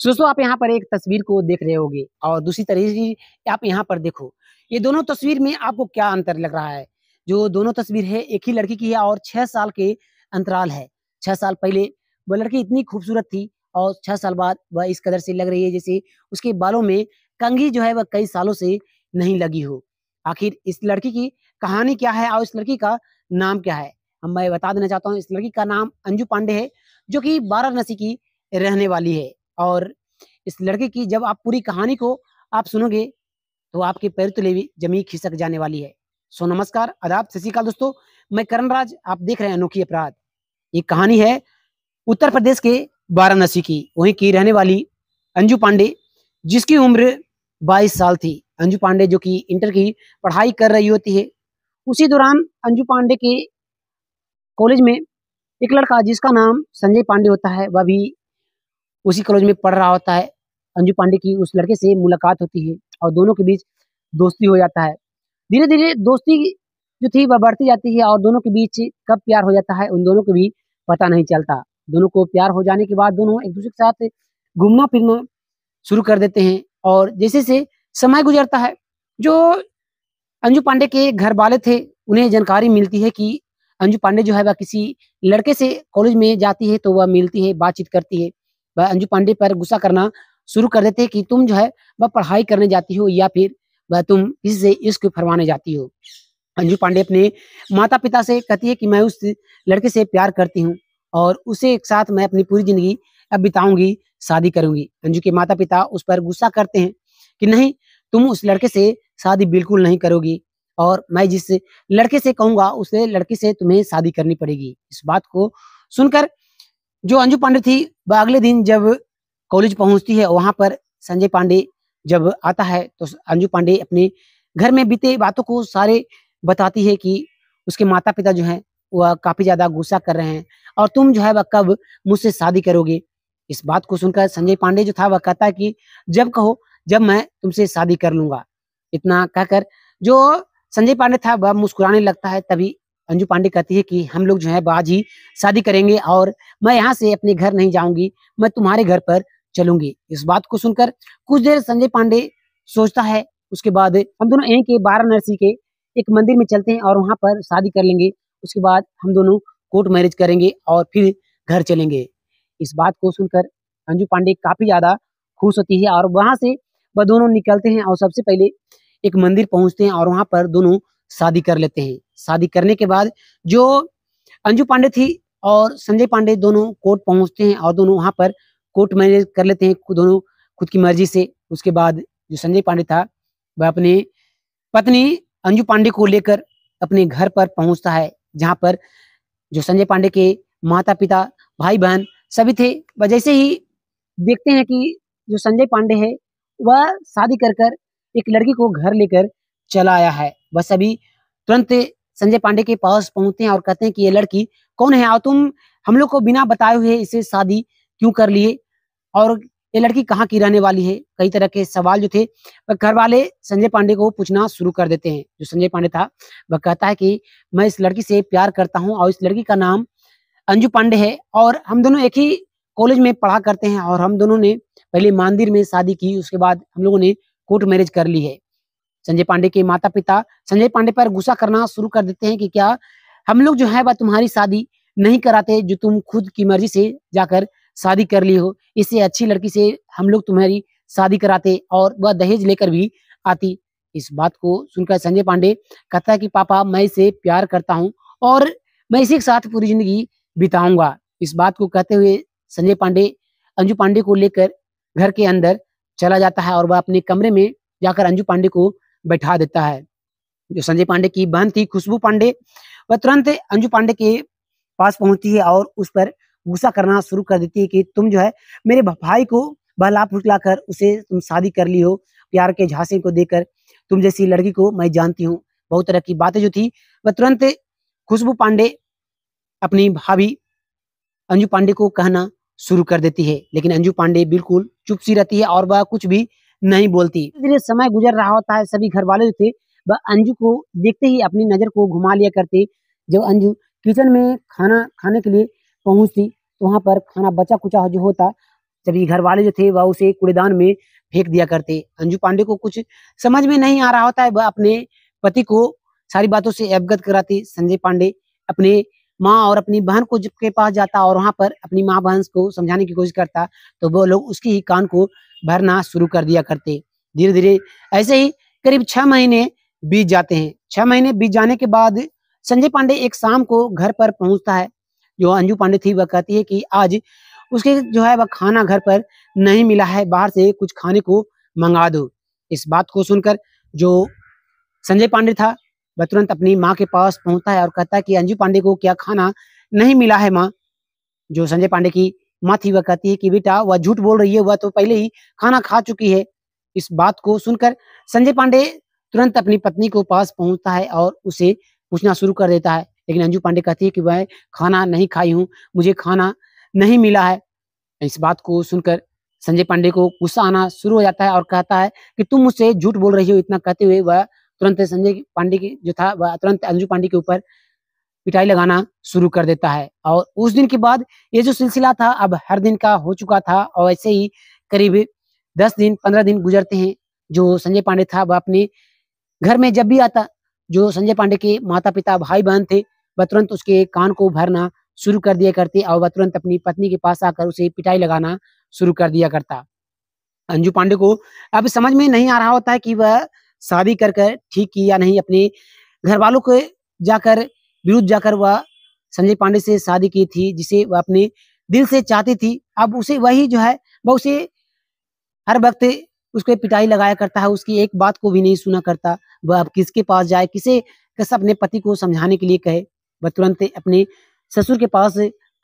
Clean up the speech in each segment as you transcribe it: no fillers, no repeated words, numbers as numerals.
दोस्तों आप यहाँ पर एक तस्वीर को देख रहे होंगे और दूसरी तरीके की आप यहाँ पर देखो। ये दोनों तस्वीर में आपको क्या अंतर लग रहा है? जो दोनों तस्वीर है एक ही लड़की की है और 6 साल के अंतराल है। 6 साल पहले वो लड़की इतनी खूबसूरत थी और 6 साल बाद वह इस कदर से लग रही है जैसे उसके बालों में कंघी जो है वह कई सालों से नहीं लगी हो। आखिर इस लड़की की कहानी क्या है और इस लड़की का नाम क्या है? मैं बता देना चाहता हूँ इस लड़की का नाम अंजू पांडे है, जो कि वाराणसी की रहने वाली है। और इस लड़के की जब आप पूरी कहानी को आप सुनोगे, तो आपके पैर तले भी ज़मीन खिसक जाने वाली है। सो नमस्कार, आदाब, सत श्री अकाल दोस्तों, मैं करण राज, आप देख रहे हैं अनोखी अपराध। ये कहानी है उत्तर प्रदेश के वाराणसी की, वहीं की रहने वाली अंजू पांडे, जिसकी उम्र 22 साल थी। अंजू पांडे जो कि इंटर की पढ़ाई कर रही होती है। उसी दौरान अंजू पांडे के कॉलेज में एक लड़का जिसका नाम संजय पांडे होता है, वह भी उसी कॉलेज में पढ़ रहा होता है। अंजू पांडे की उस लड़के से मुलाकात होती है और दोनों के बीच दोस्ती हो जाता है। धीरे-धीरे दोस्ती जो थी वह बढ़ती जाती है और दोनों के बीच कब प्यार हो जाता है, उन दोनों को भी पता नहीं चलता। दोनों को प्यार हो जाने के बाद दोनों एक-दूसरे के साथ घूमना-फिरना शुरू कर देते हैं और जैसे-जैसे समय गुज़रता है, जो अंजू पांडे के घर वाले थे, उन्हें जानकारी मिलती है कि अंजू पांडे जो है वह किसी लड़के से कॉलेज में जाती है, तो वह मिलती है, बातचीत करती है। वह अंजू पांडे पर गुस्सा करना शुरू कर देते हैं कि तुम जो है वह पढ़ाई करने जाती हो या फिर वह तुम किसी से इश्क फरमाने जाती हो। अंजू पांडे अपने माता-पिता से कहती है कि मैं उस लड़के से प्यार करती हूँ और उसे एक साथ मैं अपनी पूरी ज़िंदगी अब बिताऊँगी, शादी करूँगी। अंजू के माता-पिता उस पर गुस्सा करते हैं कि नहीं, तुम उस लड़के से शादी बिल्कुल नहीं करोगी और मैं जिस लड़के से कहूँगा, उस लड़के से तुम्हें शादी करनी पड़ेगी। इस बात को सुनकर जो अंजू पांडे थी, वह अगले दिन जब कॉलेज पहुँचती है, वहाँ पर संजय पांडे जब आता है, तो अंजू पांडे अपने घर में बीते बातों को सारे बताती है कि उसके माता-पिता जो हैं, वह काफ़ी ज़्यादा गुस्सा कर रहे हैं और तुम जो है वह कब मुझसे शादी करोगे? इस बात को सुनकर संजय पांडे जो था, वह कहता है कि जब कहो, जब मैं तुमसे शादी कर लूँगा। इतना कहकर जो संजय पांडे था, वह मुस्कुराने लगता है। तभी अंजू पांडे कहती है कि हम लोग जो है आज ही शादी करेंगे और मैं यहाँ से अपने घर नहीं जाऊँगी, मैं तुम्हारे घर पर चलूँगी। इस बात को सुनकर कुछ देर संजय पांडे सोचता है, उसके बाद हम दोनों यहीं के वाराणसी के एक मंदिर में चलते हैं और वहाँ पर शादी कर लेंगे। उसके बाद हम दोनों कोर्ट मैरिज करेंगे और फिर घर चलेंगे। इस बात को सुनकर अंजू पांडे काफ़ी ज़्यादा खुश होती है और वहाँ से वह दोनों निकलते हैं और सबसे पहले एक मंदिर पहुँचते हैं और वहाँ पर दोनों शादी कर लेते हैं। शादी करने के बाद जो अंजू पांडे थी और संजय पांडे दोनों कोर्ट पहुँचते हैं और दोनों वहाँ पर कोर्ट मैरिज कर लेते हैं दोनों खुद की मर्ज़ी से। उसके बाद जो संजय पांडे था, वह अपनी पत्नी अंजू पांडे को लेकर अपने घर पर पहुँचता है, जहाँ पर जो संजय पांडे के माता-पिता, भाई-बहन सभी थे। वह जैसे ही देखते हैं कि जो संजय पांडे है, वह शादी कर एक लड़की को घर लेकर चला आया है। वह सभी तुरंत संजय पांडे के पास पहुँचते हैं और कहते हैं कि ये लड़की कौन है और तुम हम लोग को बिना बताए हुए इससे शादी क्यों कर लिए? और ये लड़की कहाँ की रहने वाली है? कई तरह के सवाल जो थे, वह घरवाले संजय पांडे को पूछना शुरू कर देते हैं। जो संजय पांडे था, वह कहता है कि मैं इस लड़की से प्यार करता हूँ और इस लड़की का नाम अंजू पांडे है और हम दोनों एक ही कॉलेज में पढ़ा करते हैं और हम दोनों ने पहले मंदिर में शादी की, उसके बाद हम लोगों ने कोर्ट मैरिज कर ली है। संजय पांडे के माता-पिता संजय पांडे पर गुस्सा करना शुरू कर देते हैं कि क्या हम लोग जो है वह तुम्हारी शादी नहीं कराते, जो तुम खुद की मर्ज़ी से जाकर शादी कर ली हो। इससे अच्छी लड़की से हम लोग तुम्हारी शादी कराते और वह दहेज लेकर भी आती। इस बात को सुनकर संजय पांडे कहता है कि पापा मैं इसे प्यार करता हूँ और मैं इसी के साथ पूरी ज़िंदगी बिताऊँगा। इस बात को कहते हुए संजय पांडे अंजू पांडे को लेकर घर के अंदर चला जाता है और वह अपने कमरे में जाकर अंजू पांडे को बैठा देता है। जो संजय पांडे की बहन थी खुशबू पांडे, वह तुरंत अंजू पांडे के पास पहुँचती है और उस पर गुस्सा करना शुरू कर देती है कि तुम जो है मेरे भाई को बहला-फुसला कर उसे तुम शादी कर ली हो, प्यार के झांसे को देकर। तुम जैसी लड़की को मैं जानती हूँ। बहुत तरह की बातें जो थी, वह तुरंत खुशबू पांडे अपनी भाभी अंजू पांडे को कहना शुरू कर देती है, लेकिन अंजू पांडे बिल्कुल चुप सी रहती है और वह कुछ भी नहीं बोलती। धीरे-धीरे समय गुजर रहा होता है, सभी घरवाले जो थे, वह अंजू को देखते ही अपनी नज़र को घुमा लिया करते। जब अंजू किचन में खाना खाने के लिए पहुँचती, तो वहाँ पर खाना बचा-कुचा जो होता, सभी घर वाले जो थे वह उसे कूड़ेदान में फेंक दिया करते। अंजू पांडे को कुछ समझ में नहीं आ रहा होता है, वह अपने पति को सारी बातों से अवगत कराती। संजय पांडे अपने माँ और अपनी बहन को के पास जाता और वहाँ पर अपनी माँ बहन को समझाने की कोशिश करता, तो वो लोग उसकी ही कान को भरना शुरू कर दिया करते। धीरे-धीरे ऐसे ही करीब 6 महीने बीत जाते हैं। 6 महीने बीत जाने के बाद संजय पांडे एक शाम को घर पर पहुँचता है। जो अंजू पांडे थी वह कहती है कि आज उसके जो है वह खाना घर पर नहीं मिला है, बाहर से कुछ खाने को मंगा दो। इस बात को सुनकर जो संजय पांडे था वह तुरंत अपनी माँ के पास पहुँचता है और कहता है कि अंजू पांडे को क्या खाना नहीं मिला है माँ? जो संजय पांडे की माँ थी वह कहती है कि बेटा वह झूठ बोल रही है, वह तो पहले ही खाना खा चुकी है। इस बात को सुनकर संजय पांडे तुरंत अपनी पत्नी को पास पहुँचता है और उसे पूछना शुरू कर देता है। लेकिन अंजू पांडे कहती है कि वह खाना नहीं खाई हूँ, मुझे खाना नहीं मिला है। इस बात को सुनकर संजय पांडे को गुस्सा आना शुरू हो जाता है और कहता है कि तुम मुझसे झूठ बोल रही हो। इतना कहते हुए वह तुरंत संजय पांडे की जो था वह तुरंत अंजू पांडे के ऊपर पिटाई लगाना शुरू कर देता है। और उस दिन के बाद ये जो सिलसिला था अब हर दिन का हो चुका था और ऐसे ही करीब 10 दिन 15 दिन गुजरते हैं। जो संजय पांडे था वह अपने घर में जब भी आता, जो संजय पांडे के माता-पिता, भाई-बहन थे, वह तुरंत उसके कान को भरना शुरू कर दिया करते और वह तुरंत अपनी पत्नी के पास आकर उसे पिटाई लगाना शुरू कर दिया करता। अंजू पांडे को अब समझ में नहीं आ रहा होता है कि वह शादी कर ठीक की या नहीं। अपने घरवालों के जाकर विरुद्ध जाकर वह संजय पांडे से शादी की थी, जिसे वह अपने दिल से चाहती थी। अब उसे वही जो है वह उसे हर वक़्त उसको पिटाई लगाया करता है, उसकी एक बात को भी नहीं सुना करता। वह अब किसके पास जाए, कैसे अपने पति को समझाने के लिए कहे। वह तुरंत अपने ससुर के पास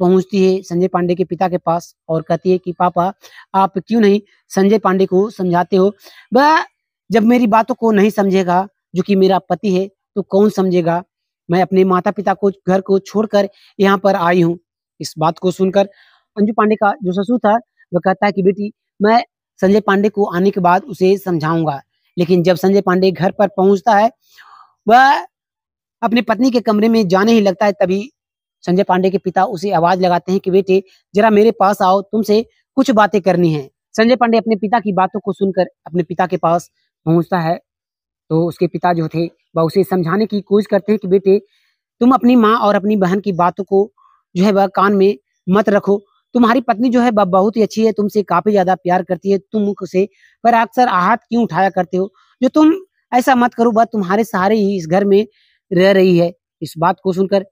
पहुँचती है, संजय पांडे के पिता के पास और कहती है कि पापा आप क्यों नहीं संजय पांडे को समझाते हो? वह जब मेरी बातों को नहीं समझेगा, जो कि मेरा पति है, तो कौन समझेगा? मैं अपने माता-पिता को घर को छोड़कर यहाँ पर आई हूँ। इस बात को सुनकर अंजू पांडे का जो ससुर था, वह कहता है कि बेटी मैं संजय पांडे को आने के बाद उसे समझाऊँगा। लेकिन जब संजय पांडे घर पर पहुँचता है, वह अपनी पत्नी के कमरे में जाने ही लगता है, तभी संजय पांडे के पिता उसे आवाज़ लगाते हैं कि बेटे ज़रा मेरे पास आओ, तुमसे कुछ बातें करनी हैं। संजय पांडे अपने पिता की बातों को सुनकर अपने पिता के पास पहुँचता है, तो उसके पिता जो थे वह उसे समझाने की कोशिश करते हैं कि बेटे तुम अपनी माँ और अपनी बहन की बातों को जो है वह कान में मत रखो। तुम्हारी पत्नी जो है वह बहुत ही अच्छी है, तुमसे काफ़ी ज़्यादा प्यार करती है, तुम उसे पर अक्सर आहत क्यों उठाया करते हो? जो तुम ऐसा मत करो, वह तुम्हारे सहारे ही इस घर में रह रही है। इस बात को सुनकर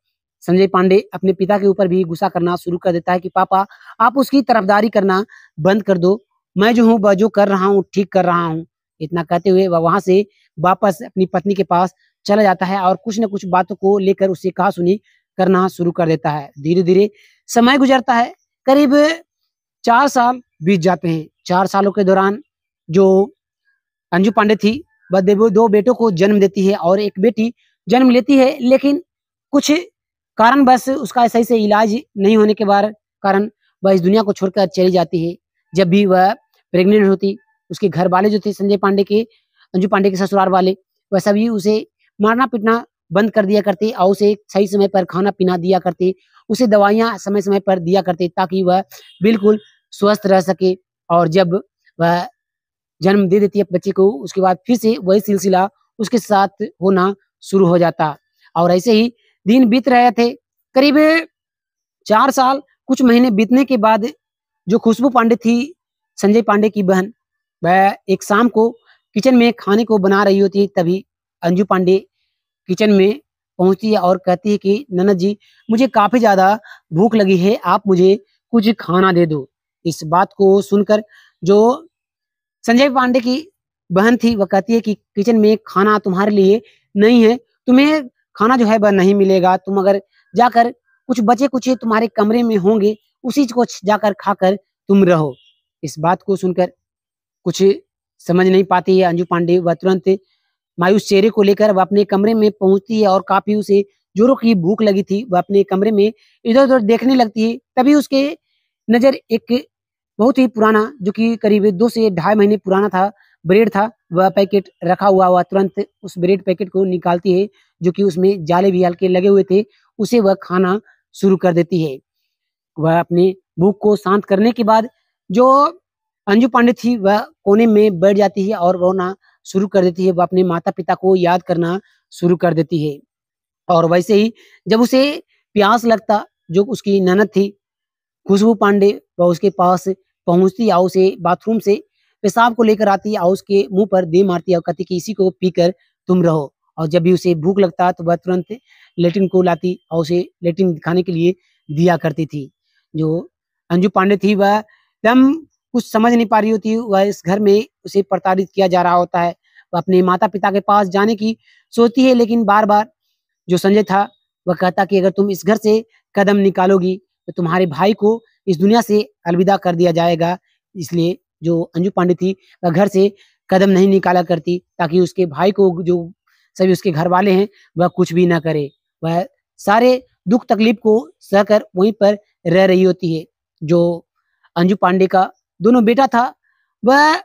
संजय पांडे अपने पिता के ऊपर भी गुस्सा करना शुरू कर देता है कि पापा आप उसकी तरफदारी करना बंद कर दो। मैं जो हूँ वह जो कर रहा हूँ ठीक कर रहा हूँ। इतना कहते हुए वह वहाँ से वापस अपनी पत्नी के पास चला जाता है और कुछ न कुछ बातों को लेकर उससे कहा-सुनी करना शुरू कर देता है। धीरे-धीरे समय गुजरता है, करीब 4 साल बीत जाते हैं। 4 सालों के दौरान जो अंजू पांडे थी, वह 2 बेटों को जन्म देती है और एक बेटी जन्म लेती है, लेकिन कुछ कारणवश उसका सही से इलाज नहीं होने के कारण वह इस दुनिया को छोड़कर चली जाती है। जब भी वह प्रेग्नेंट होती, उसके घर वाले जो थे संजय पांडे के, अंजू पांडे के ससुराल वाले, वह सभी उसे मारना-पीटना बंद कर दिया करते और उसे सही समय पर खाना-पीना दिया करते, उसे दवाइयाँ समय-समय पर दिया करते ताकि वह बिल्कुल स्वस्थ रह सके। और जब वह जन्म दे देती है बच्चे को, उसके बाद फिर से वही सिलसिला उसके साथ होना शुरू हो जाता और ऐसे ही दिन बीत रहे थे। करीब 4 साल कुछ महीने बीतने के बाद जो खुशबू पांडे थी, संजय पांडे की बहन, वह एक शाम को किचन में खाने को बना रही होती है, तभी अंजू पांडे किचन में पहुँचती है और कहती है कि ननद जी मुझे काफ़ी ज़्यादा भूख लगी है, आप मुझे कुछ खाना दे दो। इस बात को सुनकर जो संजय पांडे की बहन थी वह कहती है कि किचन में खाना तुम्हारे लिए नहीं है, तुम्हें खाना जो है वह नहीं मिलेगा, तुम अगर जाकर कुछ बचे-कुचे तुम्हारे कमरे में होंगे, उसी को जाकर खाकर तुम रहो। इस बात को सुनकर कुछ समझ नहीं पाती है अंजू पांडे, वह तुरंत मायूस चेहरे को लेकर वह अपने कमरे में पहुँचती है और काफ़ी उसे जोरों की भूख लगी थी, वह अपने कमरे में इधर-उधर देखने लगती है, तभी उसके नज़र एक बहुत ही पुराना, जो कि करीब 2 से ढाई महीने पुराना था, ब्रेड था, वह पैकेट रखा हुआ, वह तुरंत उस ब्रेड पैकेट को निकालती है, जो कि उसमें जाले भी हल्के लगे हुए थे, उसे वह खाना शुरू कर देती है। वह अपनी भूख को शांत करने के बाद जो अंजू पांडे थी वह कोने में बैठ जाती है और रोना शुरू कर देती है। वह अपने माता-पिता को याद करना शुरू कर देती है। और वैसे ही जब उसे प्यास लगता, जो उसकी ननद थी खुशबू पांडे, वह उसके पास पहुँचती और उसे बाथरूम से पेशाब को लेकर आती और उसके मुँह पर दे मारती और कहती कि इसी को पीकर तुम रहो। और जब भी उसे भूख लगता तो वह तुरंत लैट्रिन को लाती और उसे लैट्रिन दिखाने के लिए दिया करती थी। जो अंजू पांडे थी वह एकदम कुछ समझ नहीं पा रही होती, वह इस घर में उसे प्रताड़ित किया जा रहा होता है। वह अपने माता-पिता के पास जाने की सोचती है, लेकिन बार-बार जो संजय था वह कहता कि अगर तुम इस घर से कदम निकालोगी तो तुम्हारे भाई को इस दुनिया से अलविदा कर दिया जाएगा। इसलिए जो अंजू पांडे थी वह घर से कदम नहीं निकाला करती ताकि उसके भाई को जो सभी उसके घर वाले हैं वह कुछ भी ना करे। वह सारे दुख तकलीफ को सहकर वहीं पर रह रही होती है। जो अंजू पांडे का दोनों बेटा था वह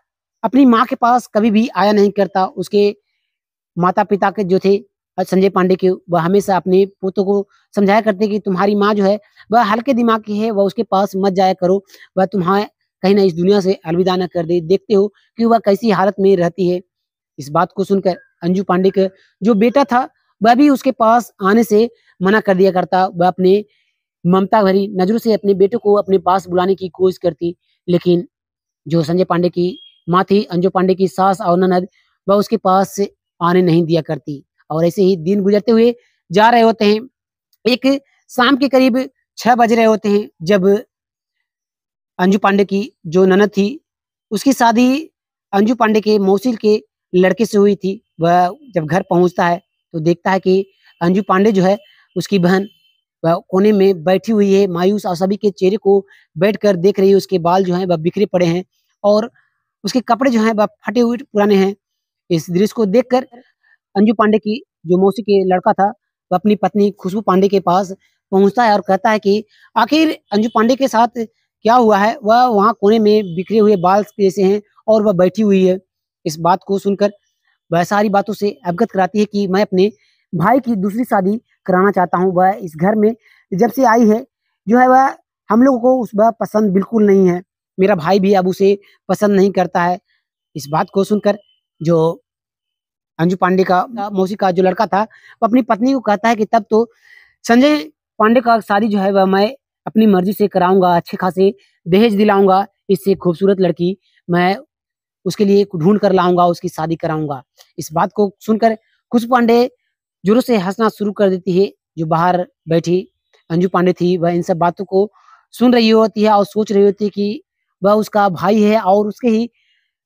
अपनी माँ के पास कभी भी आया नहीं करता। उसके माता-पिता के जो थे संजय पांडे के, वह हमेशा अपने पोतों को समझाया करते कि तुम्हारी माँ जो है वह हल्के दिमाग की है, वह उसके पास मत जाया करो, वह तुम्हें कहीं न इस दुनिया से अलविदा ना कर दे। देखते हो कि वह कैसी हालत में रहती है। इस बात को सुनकर अंजू पांडे का जो बेटा था वह भी उसके पास आने से मना कर दिया करता। वह अपने ममता भरी नज़रों से अपने बेटे को अपने पास बुलाने की कोशिश करती, लेकिन जो संजय पांडे की माँ थी, अंजू पांडे की सास और ननद, वह उसके पास से आने नहीं दिया करती। और ऐसे ही दिन गुजरते हुए जा रहे होते हैं। एक शाम के करीब 6 बज रहे होते हैं जब अंजू पांडे की जो ननद थी, उसकी शादी अंजू पांडे के मौसी के लड़के से हुई थी। वह जब घर पहुँचता है तो देखता है कि अंजू पांडे जो है उसकी बहन वह कोने में बैठी हुई है, मायूस, और सभी के चेहरे को बैठकर देख रही है। उसके बाल जो हैं वह बिखरे पड़े हैं और उसके कपड़े जो हैं वह फटे हुए पुराने हैं। इस दृश्य को देखकर अंजू पांडे की जो मौसी के लड़का था, वह अपनी पत्नी खुशबू पांडे के पास पहुँचता है और कहता है कि आखिर अंजू पांडे के साथ क्या हुआ है? वह वहाँ कोने में बिखरे हुए बाल जैसे हैं और वह बैठी हुई है। इस बात को सुनकर वह सारी बातों से अवगत कराती है कि मैं अपने भाई की दूसरी शादी कराना चाहता हूँ। वह इस घर में जब से आई है, जो है वह हम लोगों को उस वह पसंद बिल्कुल नहीं है। मेरा भाई भी अब उसे पसंद नहीं करता है। इस बात को सुनकर जो अंजू पांडे का मौसी का जो लड़का था, वो अपनी पत्नी को कहता है कि तब तो संजय पांडे का शादी जो है वह मैं अपनी मर्ज़ी से कराऊँगा, अच्छे खासे दहेज दिलाऊँगा, इससे खूबसूरत लड़की मैं उसके लिए ढूँढ कर लाऊँगा, उसकी शादी कराऊँगा। इस बात को सुनकर खुशबू पांडे ज़ोरों से हँसना शुरू कर देती है। जो बाहर बैठी अंजू पांडे थी, वह इन सब बातों को सुन रही होती है और सोच रही होती है कि वह उसका भाई है और उसके ही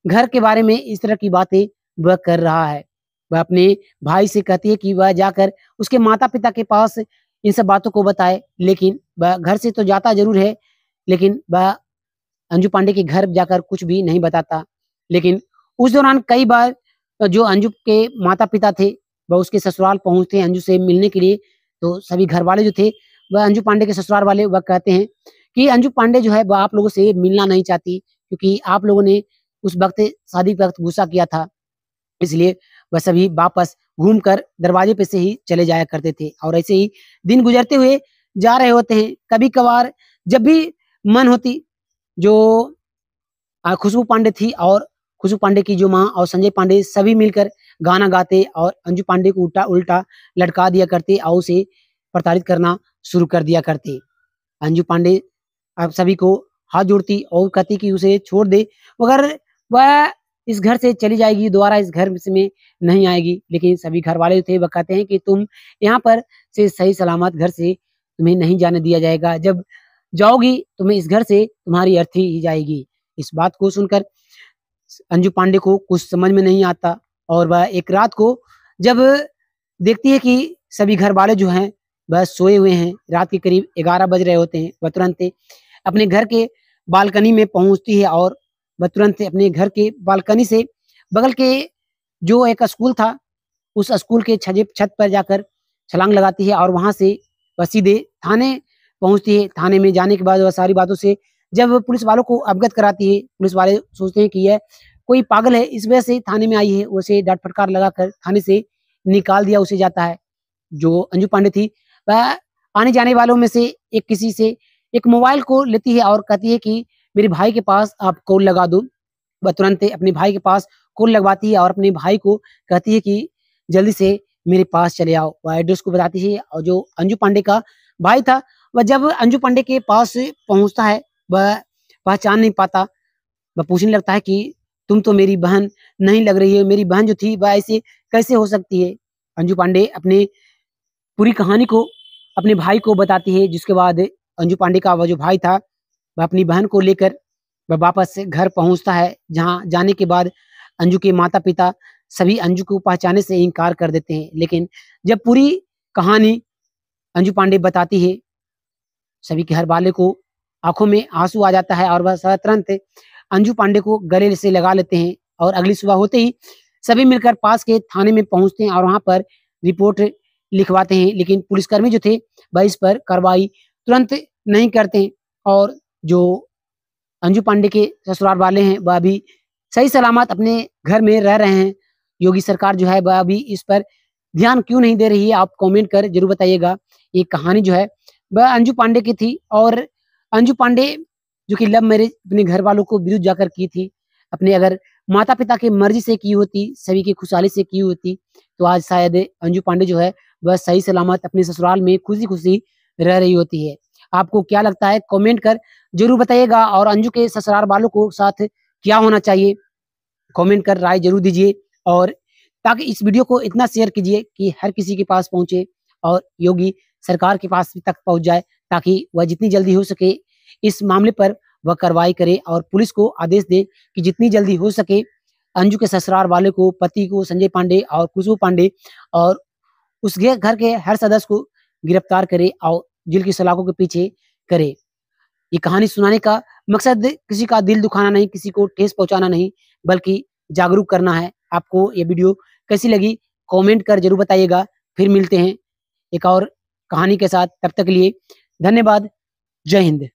घर के बारे में इस तरह की बातें वह कर रहा है। वह अपने भाई से कहती है कि वह जाकर उसके माता-पिता के पास इन सब बातों को बताए, लेकिन वह घर से तो जाता ज़रूर है, लेकिन वह अंजू पांडे के घर जाकर कुछ भी नहीं बताता। लेकिन उस दौरान कई बार जो अंजू के माता-पिता थे, वह उसके ससुराल पहुँचते हैं अंजू से मिलने के लिए, तो सभी घरवाले जो थे, वह अंजू पांडे के ससुराल वाले वह कहते हैं कि अंजू पांडे जो है वह आप लोगों से मिलना नहीं चाहती, क्योंकि आप लोगों ने उस वक़्त शादी के वक़्त गुस्सा किया था। इसलिए वह सभी वापस घूमकर दरवाजे पे से ही चले जाया करते थे और ऐसे ही दिन गुजरते हुए जा रहे होते हैं। कभी-कभार जब भी मन होती, जो खुशबू पांडे थी और खुशबू पांडे की जो माँ और संजय पांडे सभी मिलकर गाना गाते और अंजू पांडे को उल्टा-उल्टा लटका दिया करते और उसे प्रताड़ित करना शुरू कर दिया करते। अंजू पांडे अब सभी को हाथ जोड़ती और कहती कि उसे छोड़ दे, मगर वह इस घर से चली जाएगी, दोबारा इस घर में नहीं आएगी। लेकिन सभी घरवाले थे, वह कहते हैं कि तुम यहाँ पर से सही सलामत घर से तुम्हें नहीं जाने दिया जाएगा। जब जाओगी, तुम्हें इस घर से तुम्हारी अर्थी ही जाएगी। इस बात को सुनकर अंजू पांडे को कुछ समझ में नहीं आता और वह एक रात को जब देखती है कि सभी घरवाले जो हैं वह सोए हुए हैं, रात के करीब 11 बज रहे होते हैं, वह तुरंत अपने घर के बालकनी में पहुँचती है और वह तुरंत अपने घर के बालकनी से बगल के जो एक स्कूल था, उस स्कूल के छत पर जाकर छलांग लगाती है और वहाँ से वह सीधे थाने पहुँचती है। थाने में जाने के बाद वह सारी बातों से जब पुलिस वालों को अवगत कराती है, पुलिस वाले सोचते हैं कि यह कोई पागल है, इस वजह से थाने में आई है, उसे डाँट फटकार लगाकर थाने से निकाल दिया उसे जाता है। जो अंजू पांडे थी, वह आने-जाने वालों में से एक किसी से एक मोबाइल को लेती है और कहती है कि मेरे भाई के पास आप कॉल लगा दो। वह तुरंत अपने भाई के पास कॉल लगवाती है और अपने भाई को कहती है कि जल्दी से मेरे पास चले आओ। वह एड्रेस को बताती है और जो अंजू पांडे का भाई था, वह जब अंजू पांडे के पास पहुँचता है, वह पहचान नहीं पाता। वह पूछने लगता है कि तुम तो मेरी बहन नहीं लग रही है, मेरी बहन जो थी वह ऐसे कैसे हो सकती है? अंजू पांडे अपने पूरी कहानी को अपने भाई को बताती है, जिसके बाद अंजू पांडे का वह जो भाई था, वह अपनी बहन को लेकर वह वापस से घर पहुँचता है, जहाँ जाने के बाद अंजू के माता-पिता सभी अंजू को पहचानने से इनकार कर देते हैं। लेकिन जब पूरी कहानी अंजू पांडे बताती है, सभी के घर वाले को आँखों में आँसू आ जाता है और वह तुरंत अंजू पांडे को गले से लगा लेते हैं और अगली सुबह होते ही सभी मिलकर पास के थाने में पहुँचते हैं और वहाँ पर रिपोर्ट लिखवाते हैं। लेकिन पुलिसकर्मी जो थे, वह इस पर कार्रवाई तुरंत नहीं करते हैं और जो अंजू पांडे के ससुराल वाले हैं, वह अभी सही सलामत अपने घर में रह रहे हैं। योगी सरकार जो है, वह अभी इस पर ध्यान क्यों नहीं दे रही है? आप कमेंट कर ज़रूर बताइएगा। ये कहानी जो है, वह अंजू पांडे की थी और अंजू पांडे जो कि लव मैरिज अपने घर वालों को विरुद्ध जाकर की थी। अपने अगर माता-पिता की मर्ज़ी से की होती, सभी की खुशहाली से की होती, तो आज शायद अंजू पांडे जो है, वह सही सलामत अपने ससुराल में खुशी-खुशी रह रही होती है। आपको क्या लगता है? कमेंट कर ज़रूर बताइएगा और अंजू के ससुराल वालों को साथ क्या होना चाहिए? कमेंट कर राय ज़रूर दीजिए और ताकि इस वीडियो को इतना शेयर कीजिए कि हर किसी के पास पहुँचे और योगी सरकार के पास तक पहुँच जाए, ताकि वह जितनी जल्दी हो सके इस मामले पर वह कार्रवाई करे और पुलिस को आदेश दे कि जितनी जल्दी हो सके अंजू के ससुराल वाले को, पति को संजय पांडे और खुशबू पांडे और उसके घर के हर सदस्य को गिरफ्तार करे और जेल की सलाखों के पीछे करे। ये कहानी सुनाने का मकसद किसी का दिल दुखाना नहीं, किसी को ठेस पहुँचाना नहीं, बल्कि जागरूक करना है। आपको ये वीडियो कैसी लगी? कमेंट कर ज़रूर बताइएगा। फिर मिलते हैं एक और कहानी के साथ। तब तक के लिए धन्यवाद। जय हिंद।